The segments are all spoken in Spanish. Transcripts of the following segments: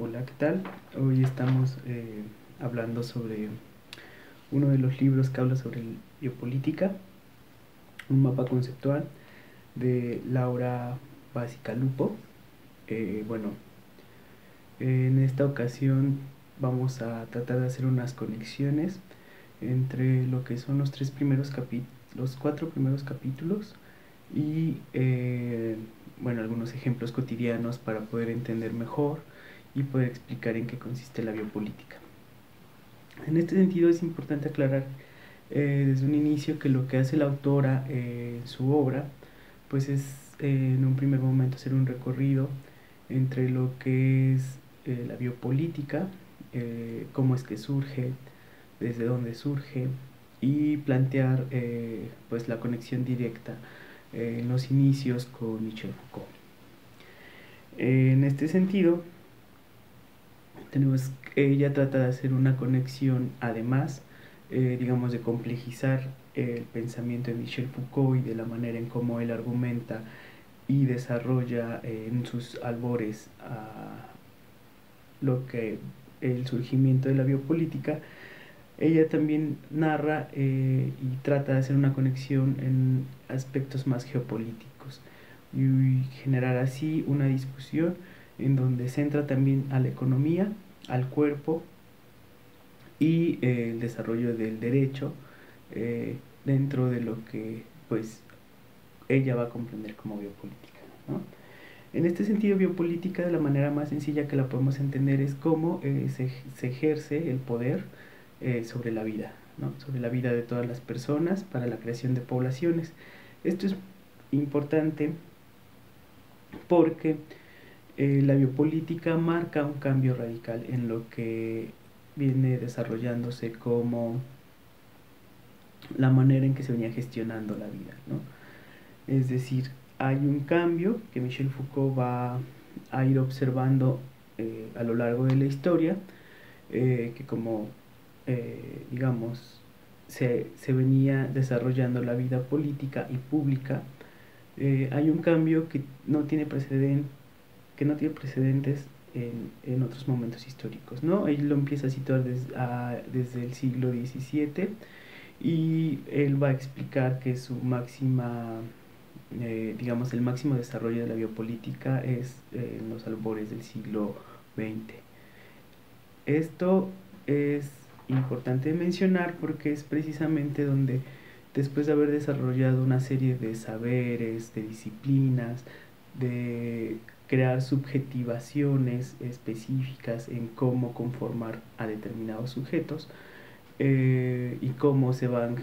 Hola, ¿qué tal? Hoy estamos hablando sobre uno de los libros que habla sobre biopolítica, un mapa conceptual de Laura Basicalupo. Bueno, en esta ocasión vamos a tratar de hacer unas conexiones entre lo que son los cuatro primeros capítulos y bueno, algunos ejemplos cotidianos para poder entender mejor y poder explicar en qué consiste la biopolítica. En este sentido es importante aclarar desde un inicio que lo que hace la autora en su obra pues es en un primer momento hacer un recorrido entre lo que es la biopolítica, cómo es que surge, desde dónde surge y plantear pues la conexión directa en los inicios con Michel Foucault. En este sentido, ella trata de hacer una conexión, además, digamos, de complejizar el pensamiento de Michel Foucault y de la manera en cómo él argumenta y desarrolla en sus albores lo que el surgimiento de la biopolítica. Ella también narra y trata de hacer una conexión en aspectos más geopolíticos y generar así una discusión en donde centra también a la economía, al cuerpo y el desarrollo del derecho dentro de lo que pues ella va a comprender como biopolítica, ¿no? En este sentido, biopolítica, de la manera más sencilla que la podemos entender, es cómo se ejerce el poder sobre la vida, ¿no? Sobre la vida de todas las personas para la creación de poblaciones. Esto es importante porque la biopolítica marca un cambio radical en lo que viene desarrollándose como la manera en que se venía gestionando la vida, ¿no? Es decir, hay un cambio que Michel Foucault va a ir observando a lo largo de la historia, que como digamos se venía desarrollando la vida política y pública. Hay un cambio que no tiene precedentes en otros momentos históricos, ¿no? Él lo empieza a situar desde el siglo XVII y él va a explicar que su máxima, digamos, el máximo desarrollo de la biopolítica es en los albores del siglo XX. Esto es importante mencionar porque es precisamente donde, después de haber desarrollado una serie de saberes, de disciplinas, de crear subjetivaciones específicas en cómo conformar a determinados sujetos, y cómo se van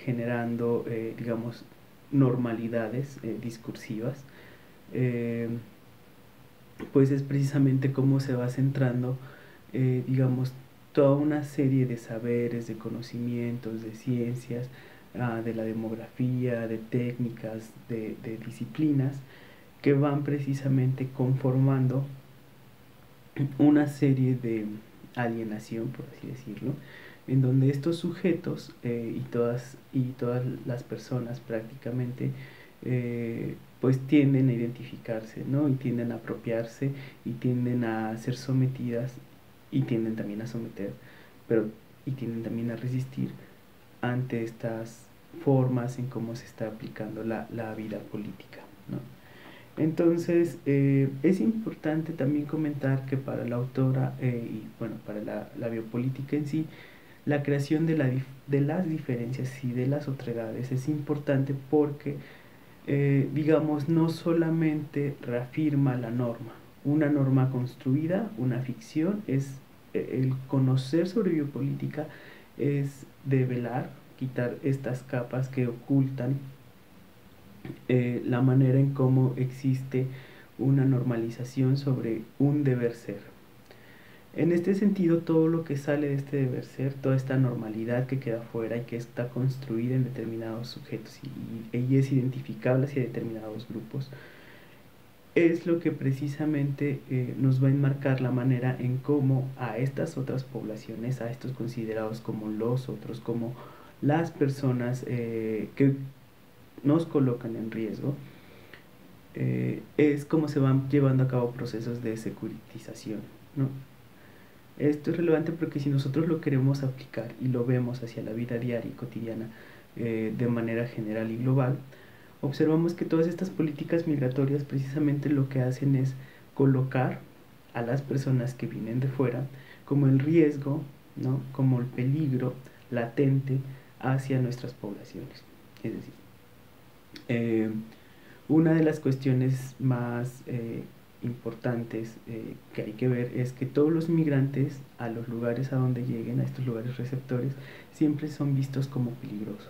generando, digamos, normalidades discursivas, eh, pues es precisamente cómo se va centrando, digamos, toda una serie de saberes, de conocimientos, de ciencias, de la demografía, de técnicas, de disciplinas, que van precisamente conformando una serie de alienación, por así decirlo, en donde estos sujetos y todas las personas prácticamente pues tienden a identificarse, ¿no? Y tienden a apropiarse y tienden a ser sometidas y tienden también a someter, pero y tienden también a resistir ante estas formas en cómo se está aplicando la vida política, ¿no? Entonces, es importante también comentar que para la autora y bueno, para la biopolítica en sí, la creación de las diferencias y de las otredades es importante porque, digamos, no solamente reafirma la norma, una norma construida, una ficción, el conocer sobre biopolítica es develar, quitar estas capas que ocultan la manera en cómo existe una normalización sobre un deber ser. En este sentido, todo lo que sale de este deber ser, toda esta normalidad que queda fuera y que está construida en determinados sujetos y es identificable hacia determinados grupos, es lo que precisamente nos va a enmarcar la manera en cómo a estas otras poblaciones, a estos considerados como los otros, como las personas que nos colocan en riesgo, es cómo se van llevando a cabo procesos de securitización, ¿no? Esto es relevante porque si nosotros lo queremos aplicar y lo vemos hacia la vida diaria y cotidiana de manera general y global, observamos que todas estas políticas migratorias precisamente lo que hacen es colocar a las personas que vienen de fuera como el riesgo, ¿no? Como el peligro latente hacia nuestras poblaciones. Es decir, eh, una de las cuestiones más importantes que hay que ver es que todos los migrantes a los lugares a donde lleguen, a estos lugares receptores, siempre son vistos como peligrosos.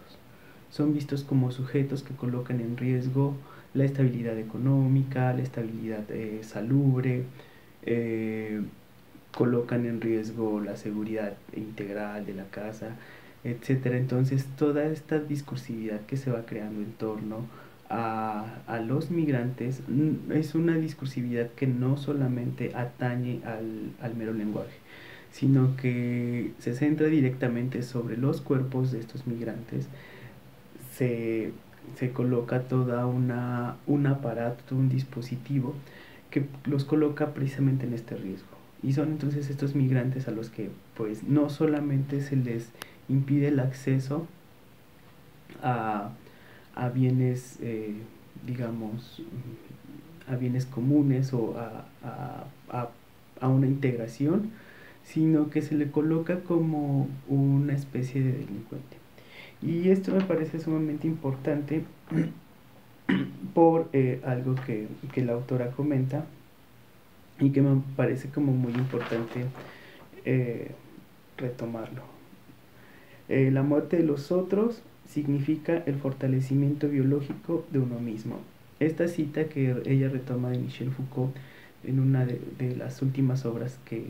Son vistos como sujetos que colocan en riesgo la estabilidad económica, la estabilidad salubre, eh, colocan en riesgo la seguridad integral de la casa, etcétera. Entonces, toda esta discursividad que se va creando en torno a los migrantes es una discursividad que no solamente atañe al mero lenguaje, sino que se centra directamente sobre los cuerpos de estos migrantes. Se, se coloca toda un aparato, un dispositivo que los coloca precisamente en este riesgo. Y son entonces estos migrantes a los que pues no solamente se les impide el acceso a, a bienes, digamos, a bienes comunes o a una integración, sino que se le coloca como una especie de delincuente. Y esto me parece sumamente importante por algo que la autora comenta y que me parece como muy importante eh, retomarlo. La muerte de los otros significa el fortalecimiento biológico de uno mismo. Esta cita que ella retoma de Michel Foucault en una de las últimas obras que,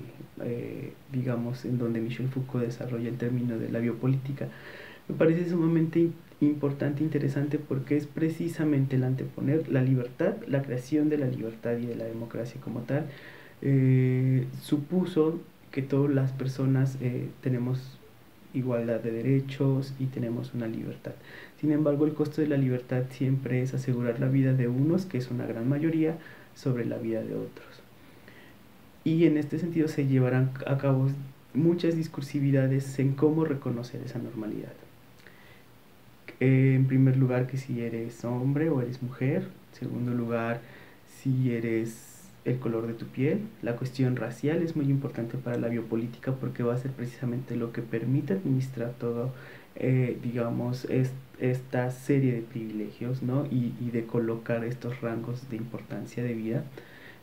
digamos, en donde Michel Foucault desarrolla el término de la biopolítica, me parece sumamente importante e interesante porque es precisamente el anteponer la libertad, la creación de la libertad y de la democracia como tal, supuso que todas las personas tenemos igualdad de derechos y tenemos una libertad. Sin embargo, el costo de la libertad siempre es asegurar la vida de unos, que es una gran mayoría, sobre la vida de otros. Y en este sentido se llevarán a cabo muchas discursividades en cómo reconocer esa normalidad. En primer lugar, que si eres hombre o eres mujer. En segundo lugar, si eres el color de tu piel. La cuestión racial es muy importante para la biopolítica porque va a ser precisamente lo que permite administrar todo, digamos, esta serie de privilegios, ¿no? Y de colocar estos rangos de importancia de vida.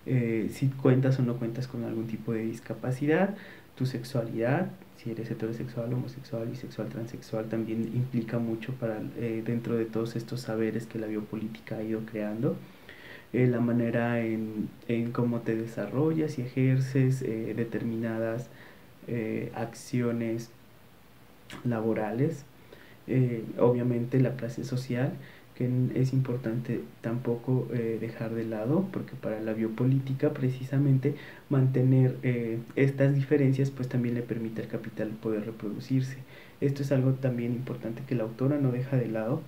Si cuentas o no cuentas con algún tipo de discapacidad, tu sexualidad, si eres heterosexual, homosexual, bisexual, transexual, también implica mucho para, dentro de todos estos saberes que la biopolítica ha ido creando. La manera en cómo te desarrollas y ejerces determinadas acciones laborales, obviamente la clase social, que es importante tampoco dejar de lado, porque para la biopolítica precisamente mantener estas diferencias pues también le permite al capital poder reproducirse. Esto es algo también importante que la autora no deja de lado,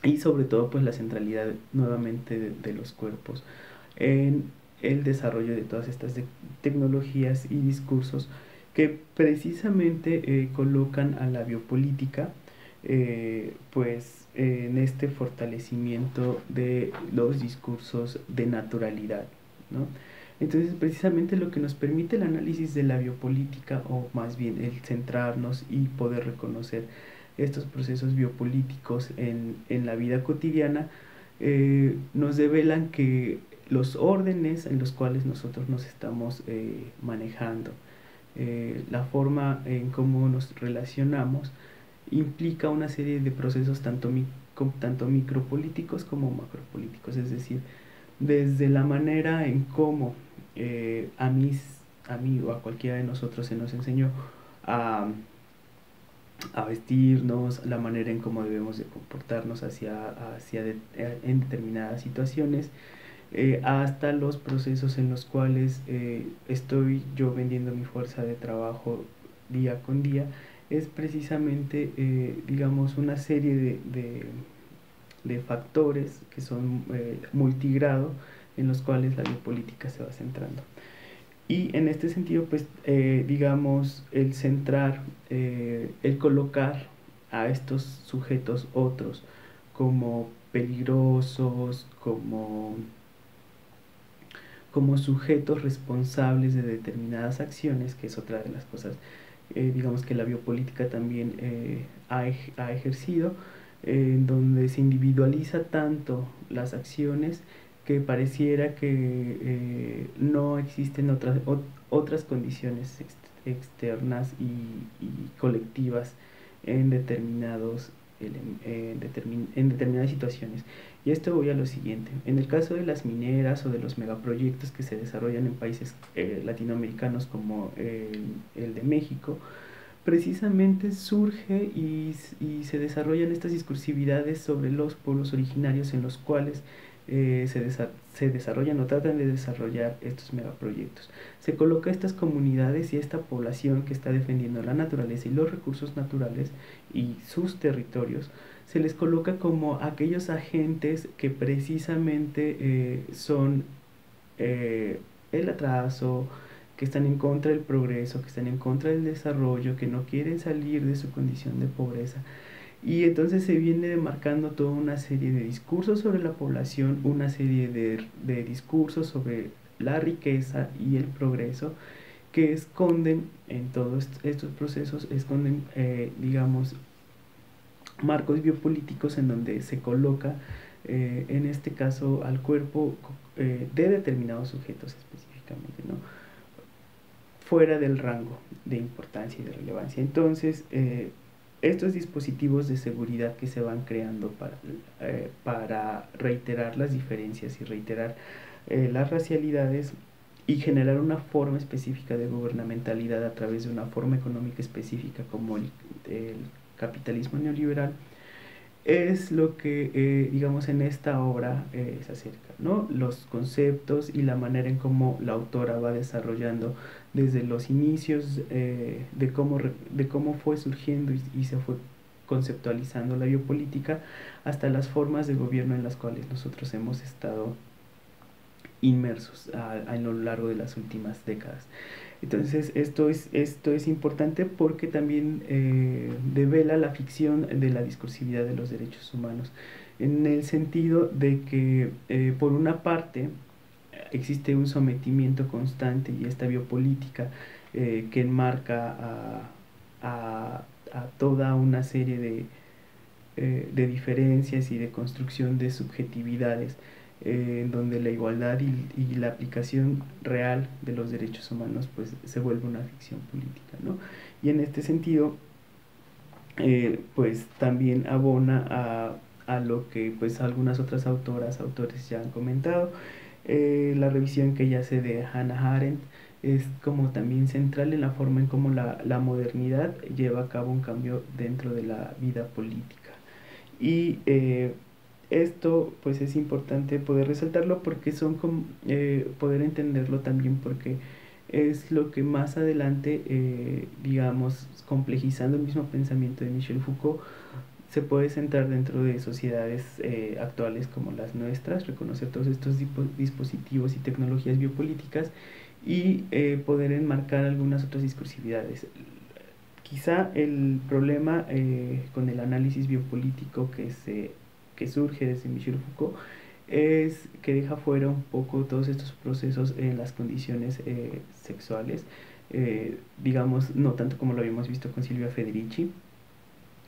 y sobre todo pues la centralidad nuevamente de los cuerpos en el desarrollo de todas estas tecnologías y discursos que precisamente colocan a la biopolítica pues en este fortalecimiento de los discursos de naturalidad, ¿no? Entonces precisamente lo que nos permite el análisis de la biopolítica, o más bien el centrarnos y poder reconocer estos procesos biopolíticos en la vida cotidiana, nos develan que los órdenes en los cuales nosotros nos estamos manejando, la forma en cómo nos relacionamos, implica una serie de procesos tanto micropolíticos como macropolíticos, es decir, desde la manera en cómo a mí o a cualquiera de nosotros se nos enseñó a, a vestirnos, la manera en cómo debemos de comportarnos en determinadas situaciones, hasta los procesos en los cuales estoy yo vendiendo mi fuerza de trabajo día con día, es precisamente, digamos, una serie de factores que son multigrado, en los cuales la biopolítica se va centrando. Y en este sentido, pues, digamos, el centrar, el colocar a estos sujetos otros como peligrosos, como sujetos responsables de determinadas acciones, que es otra de las cosas, digamos, que la biopolítica también ha ejercido, en donde se individualiza tanto las acciones que pareciera que no existen otras condiciones externas y colectivas en en determinadas situaciones. Y esto voy a lo siguiente. En el caso de las mineras o de los megaproyectos que se desarrollan en países latinoamericanos como el de México, precisamente surge y se desarrollan estas discursividades sobre los pueblos originarios en los cuales se desarrollan o tratan de desarrollar estos megaproyectos. Se coloca a estas comunidades y a esta población que está defendiendo la naturaleza y los recursos naturales y sus territorios, se les coloca como aquellos agentes que precisamente son el atraso, que están en contra del progreso, que están en contra del desarrollo, que no quieren salir de su condición de pobreza. Y entonces se viene demarcando toda una serie de discursos sobre la población, una serie de discursos sobre la riqueza y el progreso, que esconden en todos estos procesos, esconden, digamos, marcos biopolíticos en donde se coloca, en este caso, al cuerpo de determinados sujetos específicamente, ¿no? Fuera del rango de importancia y de relevancia. Entonces, estos dispositivos de seguridad que se van creando para reiterar las diferencias y reiterar las racialidades y generar una forma específica de gubernamentalidad a través de una forma económica específica como el capitalismo neoliberal, es lo que, digamos, en esta obra se acerca, ¿no? Los conceptos y la manera en cómo la autora va desarrollando desde los inicios, de cómo fue surgiendo y se fue conceptualizando la biopolítica, hasta las formas de gobierno en las cuales nosotros hemos estado inmersos a lo largo de las últimas décadas. Entonces, esto es importante porque también devela la ficción de la discursividad de los derechos humanos, en el sentido de que, por una parte, existe un sometimiento constante y esta biopolítica que enmarca a toda una serie de diferencias y de construcción de subjetividades, en donde la igualdad y la aplicación real de los derechos humanos pues se vuelve una ficción política, ¿no? Y en este sentido, pues también abona a lo que pues algunas otras autores ya han comentado. La revisión que ella hace de Hannah Arendt es como también central en la forma en cómo la modernidad lleva a cabo un cambio dentro de la vida política. Y esto pues es importante poder resaltarlo porque poder entenderlo también porque es lo que más adelante, digamos, complejizando el mismo pensamiento de Michel Foucault, se puede centrar dentro de sociedades actuales como las nuestras, reconocer todos estos dispositivos y tecnologías biopolíticas y poder enmarcar algunas otras discursividades. Quizá el problema con el análisis biopolítico que surge desde Michel Foucault es que deja fuera un poco todos estos procesos en las condiciones sexuales, digamos, no tanto como lo habíamos visto con Silvia Federici,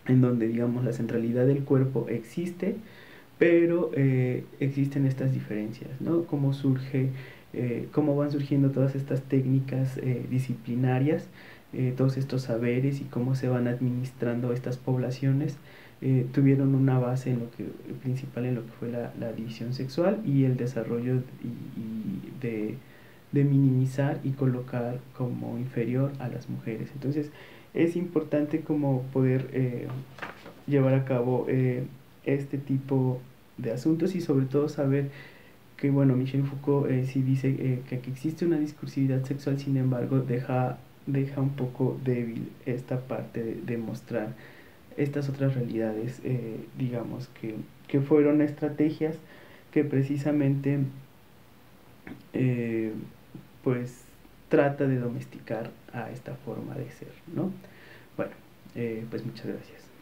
en donde, digamos, la centralidad del cuerpo existe, pero existen estas diferencias, ¿no? Cómo van surgiendo todas estas técnicas disciplinarias, todos estos saberes y cómo se van administrando estas poblaciones, tuvieron una base principal en lo que fue la división sexual y el desarrollo de minimizar y colocar como inferior a las mujeres. Entonces, es importante como poder llevar a cabo este tipo de asuntos y sobre todo saber que, bueno, Michel Foucault sí dice que existe una discursividad sexual, sin embargo, deja un poco débil esta parte de mostrar estas otras realidades, digamos que fueron estrategias que precisamente eh, pues trata de domesticar a esta forma de ser, ¿no? Bueno, pues muchas gracias.